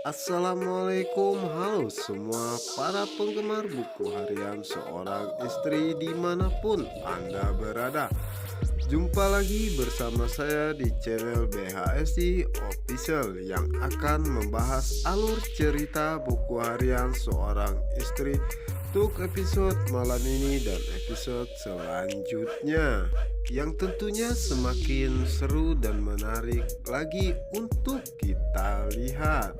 Assalamualaikum, halo semua para penggemar buku harian seorang istri dimanapun Anda berada. Jumpa lagi bersama saya di channel BHSI Official yang akan membahas alur cerita buku harian seorang istri untuk episode malam ini dan episode selanjutnya, yang tentunya semakin seru dan menarik lagi untuk kita lihat.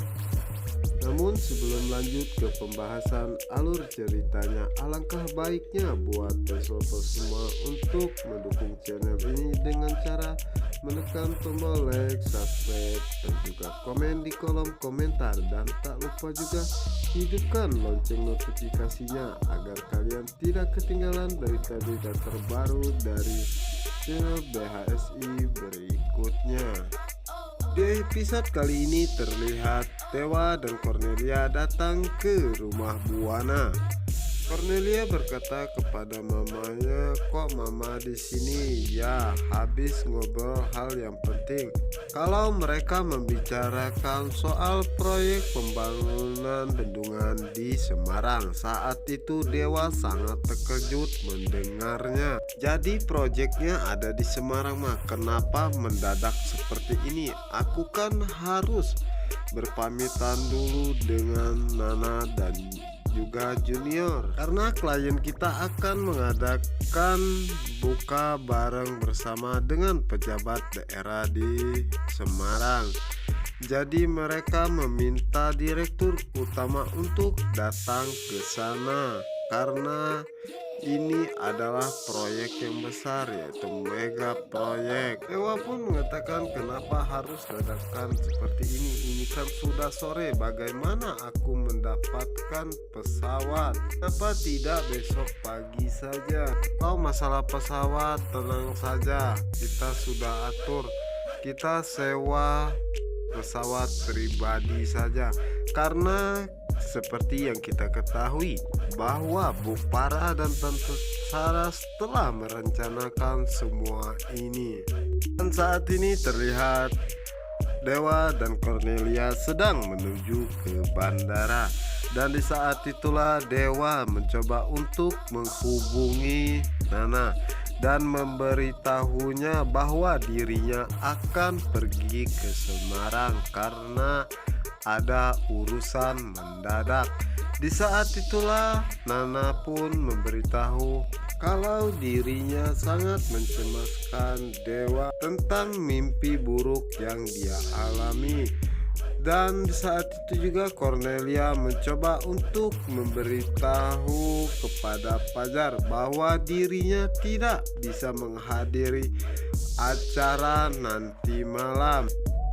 Namun sebelum lanjut ke pembahasan alur ceritanya, alangkah baiknya buat developer semua untuk mendukung channel ini dengan cara menekan tombol like, subscribe, dan juga komen di kolom komentar. Dan tak lupa juga hidupkan lonceng notifikasinya agar kalian tidak ketinggalan berita-berita terbaru dari channel BHSI berikutnya. Di episode kali ini terlihat Dewa dan Cornelia datang ke rumah Buana. Cornelia berkata kepada mamanya, "Kok mama di sini?" "Ya, habis ngobrol hal yang penting." Kalau mereka membicarakan soal proyek pembangunan bendungan di Semarang. Saat itu Dewa sangat terkejut mendengarnya. "Jadi proyeknya ada di Semarang mah, kenapa mendadak seperti ini? Aku kan harus berpamitan dulu dengan Nana dan juga Junior, karena klien kita akan mengadakan buka bareng bersama dengan pejabat daerah di Semarang. Jadi mereka meminta direktur utama untuk datang ke sana karena ini adalah proyek yang besar, yaitu mega proyek." Dewa pun mengatakan, "Kenapa harus dadakan seperti ini? Ini kan sudah sore, bagaimana aku mendapatkan pesawat? Kenapa tidak besok pagi saja? Oh, masalah pesawat tenang saja, kita sudah atur. Kita sewa pesawat pribadi saja, karena seperti yang kita ketahui bahwa Bu Farah dan Tante Sarah telah merencanakan semua ini." Dan saat ini terlihat Dewa dan Cornelia sedang menuju ke bandara. Dan di saat itulah Dewa mencoba untuk menghubungi Nana dan memberitahunya bahwa dirinya akan pergi ke Semarang karena ada urusan mendadak. Di saat itulah Nana pun memberitahu kalau dirinya sangat mencemaskan Dewa tentang mimpi buruk yang dia alami. Dan di saat itu juga Cornelia mencoba untuk memberitahu kepada Fajar bahwa dirinya tidak bisa menghadiri acara nanti malam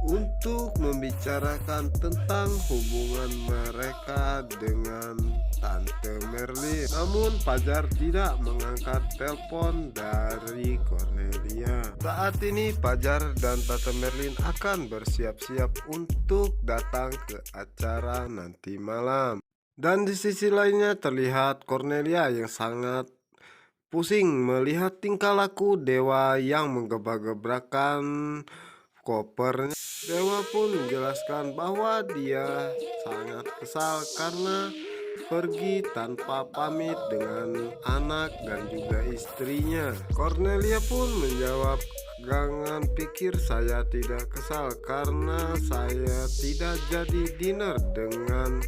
untuk membicarakan tentang hubungan mereka dengan Tante Merlin. Namun Fajar tidak mengangkat telepon dari Cornelia. Saat ini Fajar dan Tante Merlin akan bersiap-siap untuk datang ke acara nanti malam. Dan di sisi lainnya terlihat Cornelia yang sangat pusing melihat tingkah laku Dewa yang menggebrak-gebrakan kopernya. Dewa pun menjelaskan bahwa dia sangat kesal karena pergi tanpa pamit dengan anak dan juga istrinya. Cornelia pun menjawab, "Jangan pikir saya tidak kesal karena saya tidak jadi dinner dengan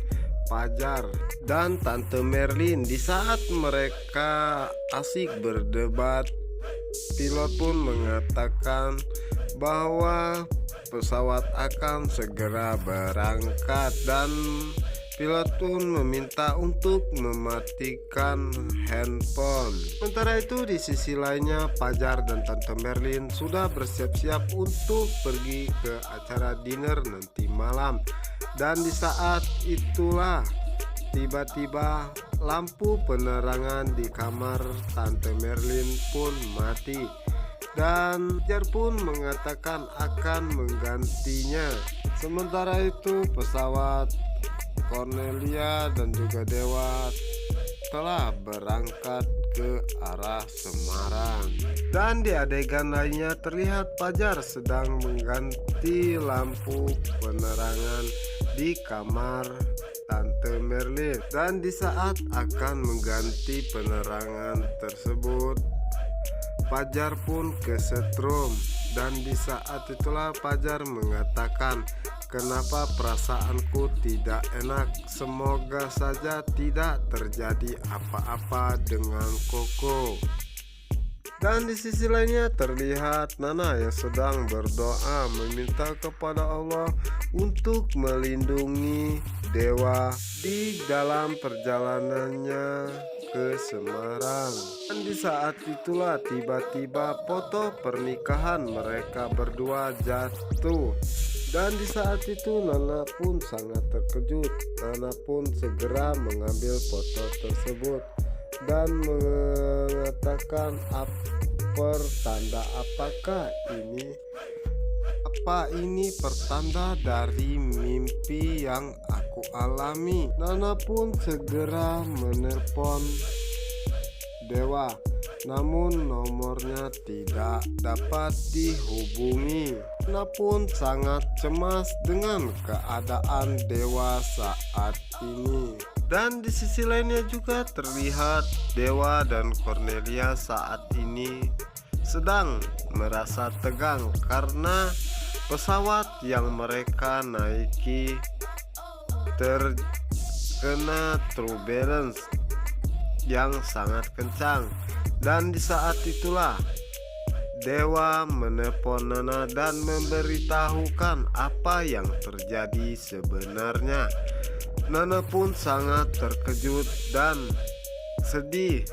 Fajar dan Tante Merlin." Di saat mereka asik berdebat, pilot pun mengatakan bahwa pesawat akan segera berangkat dan pilot pun meminta untuk mematikan handphone. Sementara itu di sisi lainnya Fajar dan Tante Merlin sudah bersiap-siap untuk pergi ke acara dinner nanti malam. Dan di saat itulah tiba-tiba lampu penerangan di kamar Tante Merlin pun mati. Dan Fajar pun mengatakan akan menggantinya. Sementara itu pesawat Cornelia dan juga Dewa telah berangkat ke arah Semarang. Dan di adegan lainnya terlihat Fajar sedang mengganti lampu penerangan di kamar Tante Merlin. Dan di saat akan mengganti penerangan tersebut, Fajar pun kesetrum. Dan di saat itulah Fajar mengatakan, "Kenapa perasaanku tidak enak? Semoga saja tidak terjadi apa-apa dengan Koko." Dan di sisi lainnya terlihat Nana yang sedang berdoa meminta kepada Allah untuk melindungi Dewa di dalam perjalanannya ke Semarang. Dan di saat itulah tiba-tiba foto pernikahan mereka berdua jatuh. Dan di saat itu Nana pun sangat terkejut. Nana pun segera mengambil foto tersebut dan mengatakan, pertanda apakah ini? Apa ini pertanda dari mimpi yang aku alami? Nana pun segera menelpon Dewa, namun nomornya tidak dapat dihubungi. Nana pun sangat cemas dengan keadaan Dewa saat ini. Dan di sisi lainnya juga terlihat Dewa dan Cornelia saat ini sedang merasa tegang karena pesawat yang mereka naiki terkena turbulence yang sangat kencang. Dan di saat itulah Dewa menelpon Nana dan memberitahukan apa yang terjadi sebenarnya. Nana pun sangat terkejut dan sedih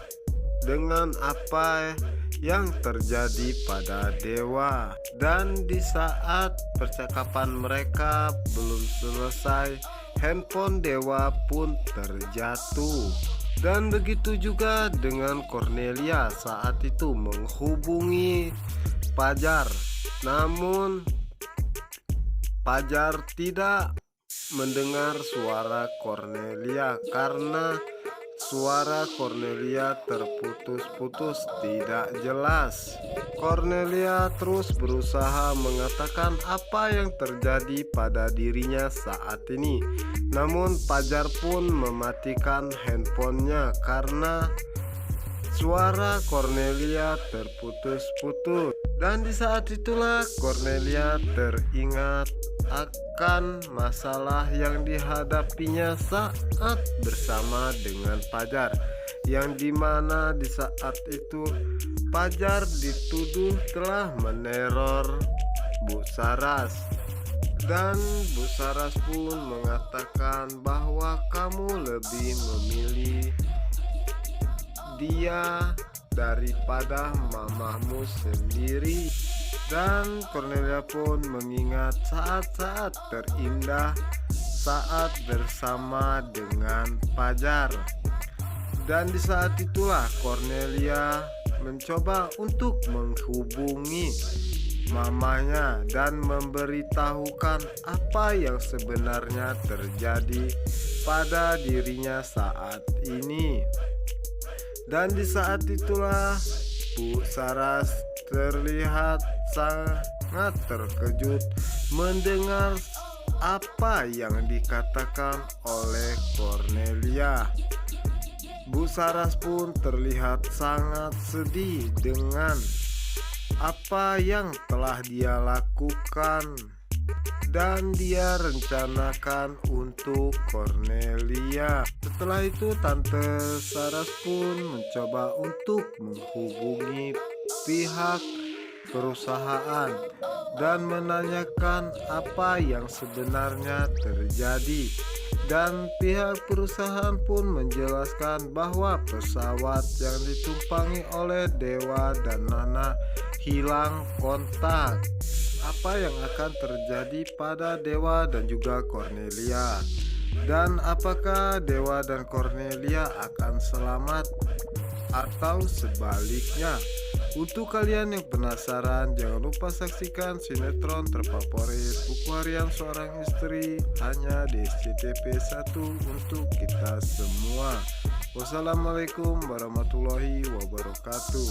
dengan apa yang terjadi pada Dewa. Dan di saat percakapan mereka belum selesai, handphone Dewa pun terjatuh. Dan begitu juga dengan Cornelia saat itu menghubungi Fajar, namun Fajar tidak mendengar suara Cornelia karena suara Cornelia terputus-putus, tidak jelas. Cornelia terus berusaha mengatakan apa yang terjadi pada dirinya saat ini, namun Fajar pun mematikan handphonenya karena suara Cornelia terputus-putus. Dan di saat itulah Cornelia teringat akan masalah yang dihadapinya saat bersama dengan Fajar, yang dimana di saat itu Fajar dituduh telah meneror Bu Saras. Dan Bu Saras pun mengatakan bahwa kamu lebih memilih dia daripada mamahmu sendiri. Dan Cornelia pun mengingat saat-saat terindah saat bersama dengan Fajar. Dan di saat itulah Cornelia mencoba untuk menghubungi mamanya dan memberitahukan apa yang sebenarnya terjadi pada dirinya saat ini. Dan di saat itulah Bu Saras terlihat sangat terkejut mendengar apa yang dikatakan oleh Cornelia. Bu Saras pun terlihat sangat sedih dengan apa yang telah dia lakukan dan dia rencanakan untuk Cornelia. Setelah itu Tante Saras pun mencoba untuk menghubungi pihak perusahaan dan menanyakan apa yang sebenarnya terjadi. Dan pihak perusahaan pun menjelaskan bahwa pesawat yang ditumpangi oleh Dewa dan Nana hilang kontak. Apa yang akan terjadi pada Dewa dan juga Cornelia? Dan apakah Dewa dan Cornelia akan selamat atau sebaliknya? Untuk kalian yang penasaran, jangan lupa saksikan sinetron terfavorit Buku Harian Seorang Istri hanya di SCTV1 untuk kita semua. Wassalamualaikum warahmatullahi wabarakatuh.